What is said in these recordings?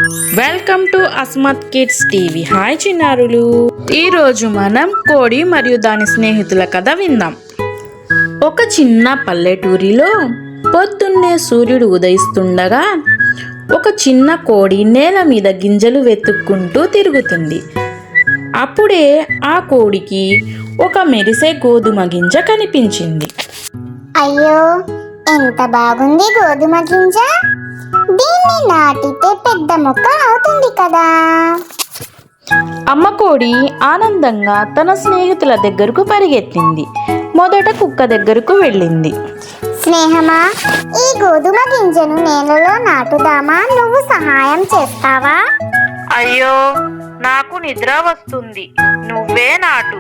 Welcome to Asmat kids TV. Hi చిన్నారులు, ఈరోజు మనం కోడి మరియు దాని స్నేహితుల కథ విందాం. ఒక చిన్న పల్లెటూరిలో పొద్దున్నే సూర్యుడు ఉదయిస్తుండగా ఒక చిన్న కోడి నేల మీద గింజలు వెతుక్కుంటూ తిరుగుతుంది. అప్పుడే ఆ కోడికి ఒక మెరిసే గోధుమ గింజ కనిపించింది. అయ్యో, ఎంత బాగుంది గోధుమ గింజ! దీన్ని నాటితే పెద్ద మొక్క అవుతుంది కదా. అమ్మ కోడి ఆనందంగా తన స్నేహితుల దగ్గరకు పరిగెత్తింది. మొదట కుక్క దగ్గరకు వెళ్ళింది. స్నేహమా, ఈ గోధుమ గింజను నేలలో నాటుదామా? నువ్వు సహాయం చేస్తావా? అయ్యో, నాకు నిద్ర వస్తుంది, నువ్వే నాటు.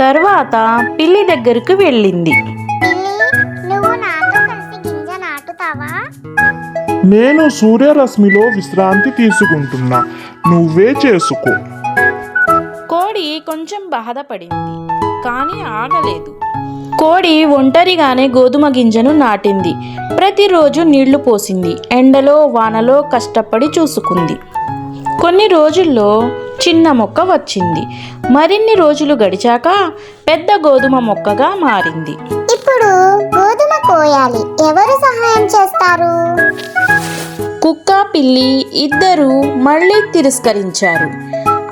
తర్వాత పిల్లి దగ్గరకు వెళ్ళింది. పిల్లి, నువ్వు నాతో కలిసి గింజ నాటుతావా? నేను సూర్యరశ్మిలో విశ్రాంతి తీసుకుంటున్నా, నువ్వే చేసుకో. కోడి కొంచెం బాధపడింది, కానీ ఆగలేదు. కోడి ఒంటరిగానే గోధుమ గింజను నాటింది. ప్రతిరోజు నీళ్లు పోసింది, ఎండలో వానలో కష్టపడి చూసుకుంది. కొన్ని రోజుల్లో చిన్న మొక్క వచ్చింది. మరిన్ని రోజులు గడిచాక పెద్ద గోధుమ మొక్కగా మారింది. ఇప్పుడు గోధుమ కోయాలి, ఎవరు సహాయం చేస్తారు? కుక్క పిల్లి ఇద్దరూ మళ్ళీ తిరస్కరించారు.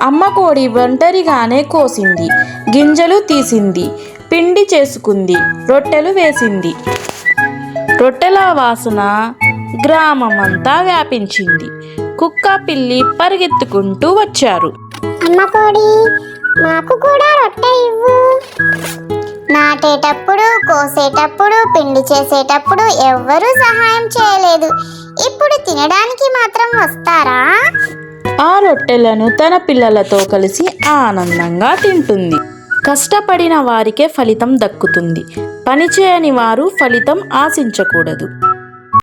అమ్మ కోడి ఒంటరిగానే కోసింది, గింజలు తీసింది, పిండి చేసుకుంది, రొట్టెలు వేసింది. రొట్టెల వాసన గ్రామమంతా వ్యాపించింది. కుక్క పిల్లి పరిగెత్తుకుంటూ వచ్చారు. అమ్మ కోడి, మాకు కూడా రొట్టె ఇవ్వు. నాటేటప్పుడు, కోసేటప్పుడు, పిండి చేసేటప్పుడు ఎవ్వరూ సహాయం చేయలేదు. ఇప్పుడు తినడానికి మాత్రం వస్తారా? ఆ రొట్టెలను తన పిల్లలతో కలిసి ఆనందంగా తింటుంది. కష్టపడిన వారికే ఫలితం దక్కుతుంది. పనిచేయని వారు ఫలితం ఆశించకూడదు.